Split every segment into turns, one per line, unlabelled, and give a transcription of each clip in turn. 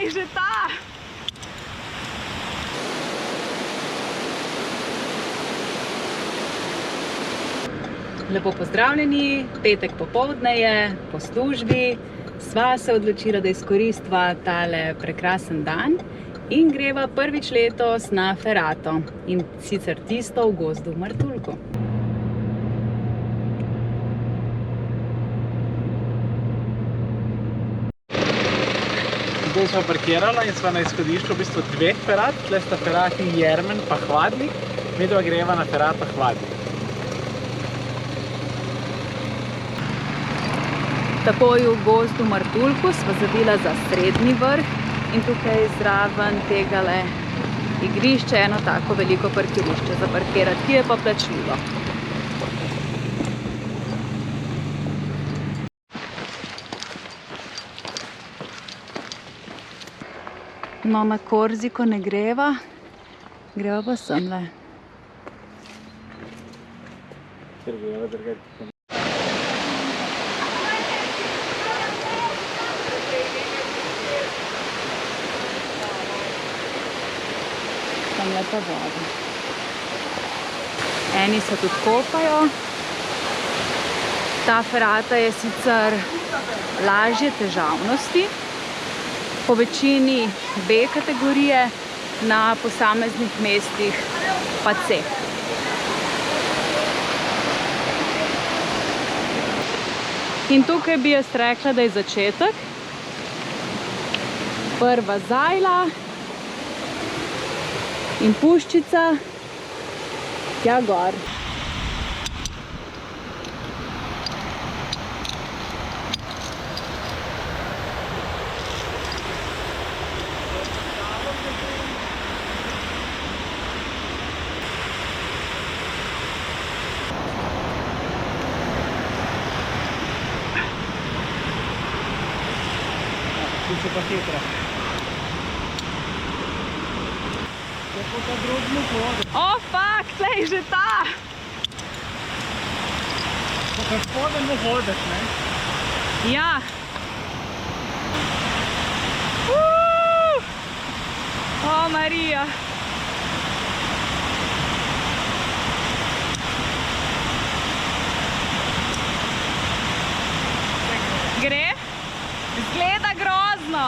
glej že ta! Lepo pozdravljeni, petek popoldne je, po službi. Sva se odločila, da izkoristiva tale prekrasen dan in greva prvič letos na ferato, in sicer tisto v gozdu v Martuljku.
Zdaj smo parkirala in sva na izhodišču v bistvu dveh ferat. Tle sta ferati Jermen pa Hladnik, midva greva na ferato Hladnik.
Takoj v gozdu Martuljku sva zavila za srednji vrh in tukaj zraven tegale igrišče, eno tako veliko parkirišče za parkirati, ki je pa plačljivo. No, na Korziko ne greva, greva pa semle. Semle pa voda. Eni se tudi kopajo. Ta ferata je sicer lažje težavnosti, po večini B kategorije, na posameznih mestih pa C. In tukaj bi jaz rekla, da je začetek. Prva zajla in puščica tja gor.
Se pa hitra. Je pa ta drobno voda.
O, fak, glej že ta!
Pa kar spodem ne hodeš, ne?
Ja. O, Marija. Gre? Zgleda grozno.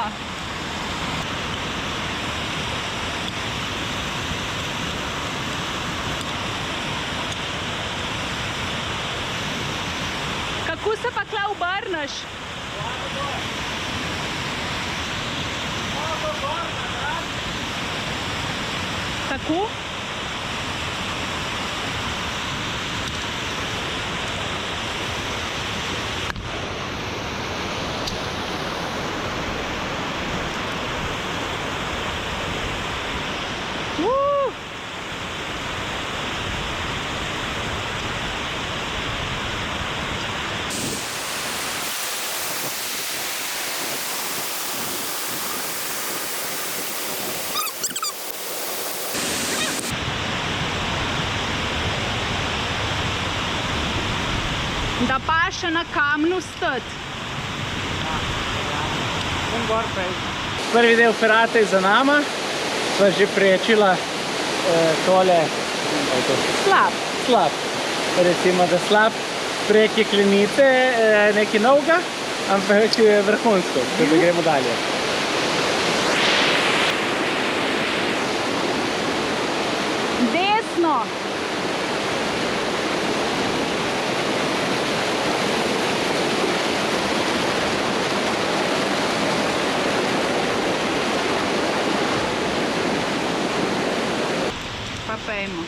Kako se pa tla obrneš? Kako? Da pa še na kamnu stati.
Prvi del ferate je za nama. Sva že prečila tole slap. Recimo, da slap prek jeklenice nekaj novega, ampak je vrhunsko, da gremo dalje.
Desno. Pa pejmo.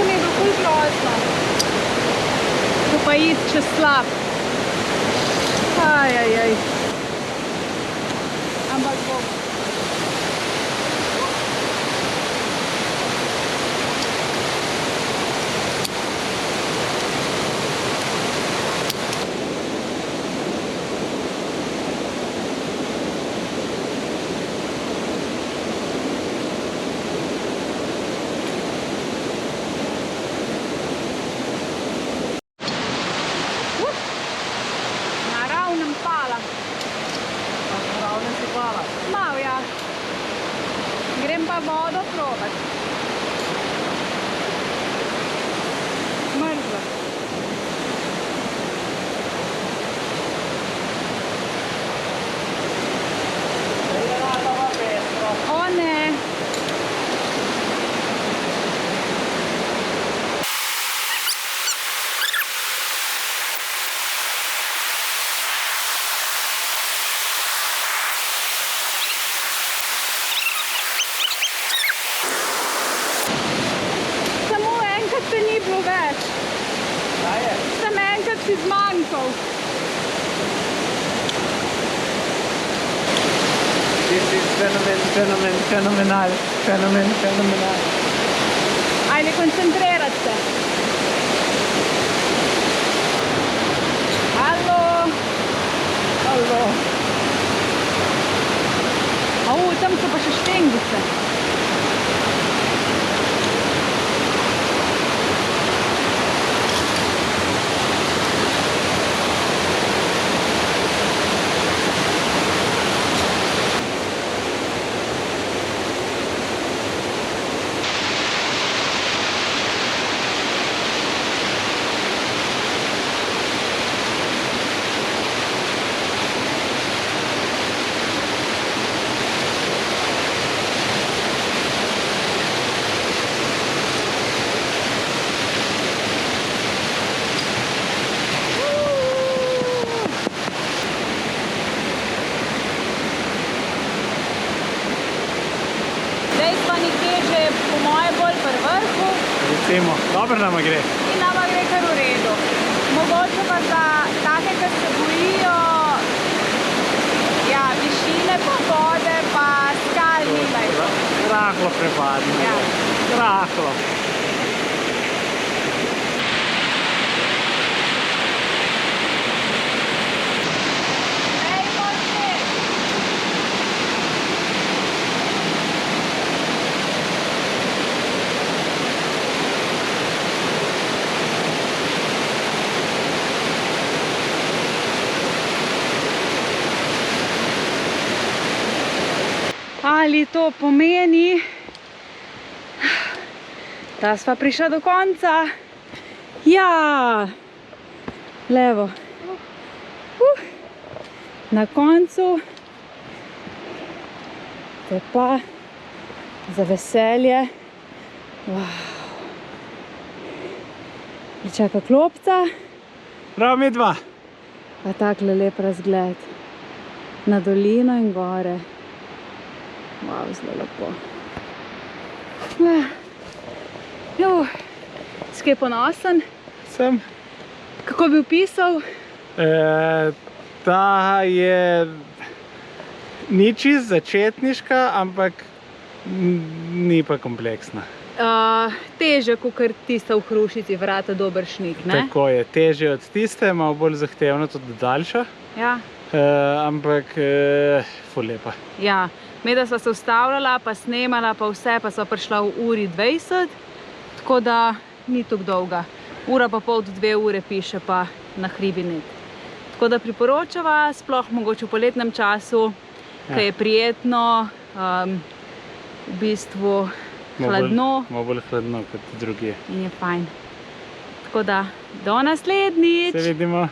mi je bilo ful grozno. To pa iti čez slap. Ajajaj. Ampak bo. Mal, ja. Grem pa vodo probat. Mrzlo. O ne. Te ni bilo več. Sem enkrat si zmanjkal.
This is fenomenal.
Ajde, koncentrirati se. Halo. Tam so pa še štengice.
Recimo, dobro nama gre.
In nama gre kar v redu. Mogoče pa za take, ki se bojijo višine pa vode pa skal nimajo.
Rahlo prepadne.
Ja.
Rahlo.
Ali to pomeni, da sva prišla do konca? Ja, levo. Na koncu te pa za veselje. Pričaka klopca.
Prav mi dva.
Pa takle lep razgled na dolino in gore. Wow, zelo lepo. Skaj ponosen?
Sem.
Kako bi opisal?
Ta je ni čisto začetniška, ampak ni pa kompleksna.
Težja kakor tista v Hrušici, vrata Dobršnik, ne?
Tako je, težje od tiste, malo bolj zahtevna, tudi daljša.
Ja.
Ampak ful lepa.
Ja, medaj sva se ustavljala, pa snemala, pa vse, pa sva prišla v uri 20, tako da ni tako dolga. Ura pa pol do 2 ure piše pa na hribinet. Tako da priporočava, sploh mogoče v poletnem času, ki je prijetno, v bistvu hladno.
Malo bolj hladno kot drugje.
In je fajn. Tako da, do naslednjič!
Se vidimo!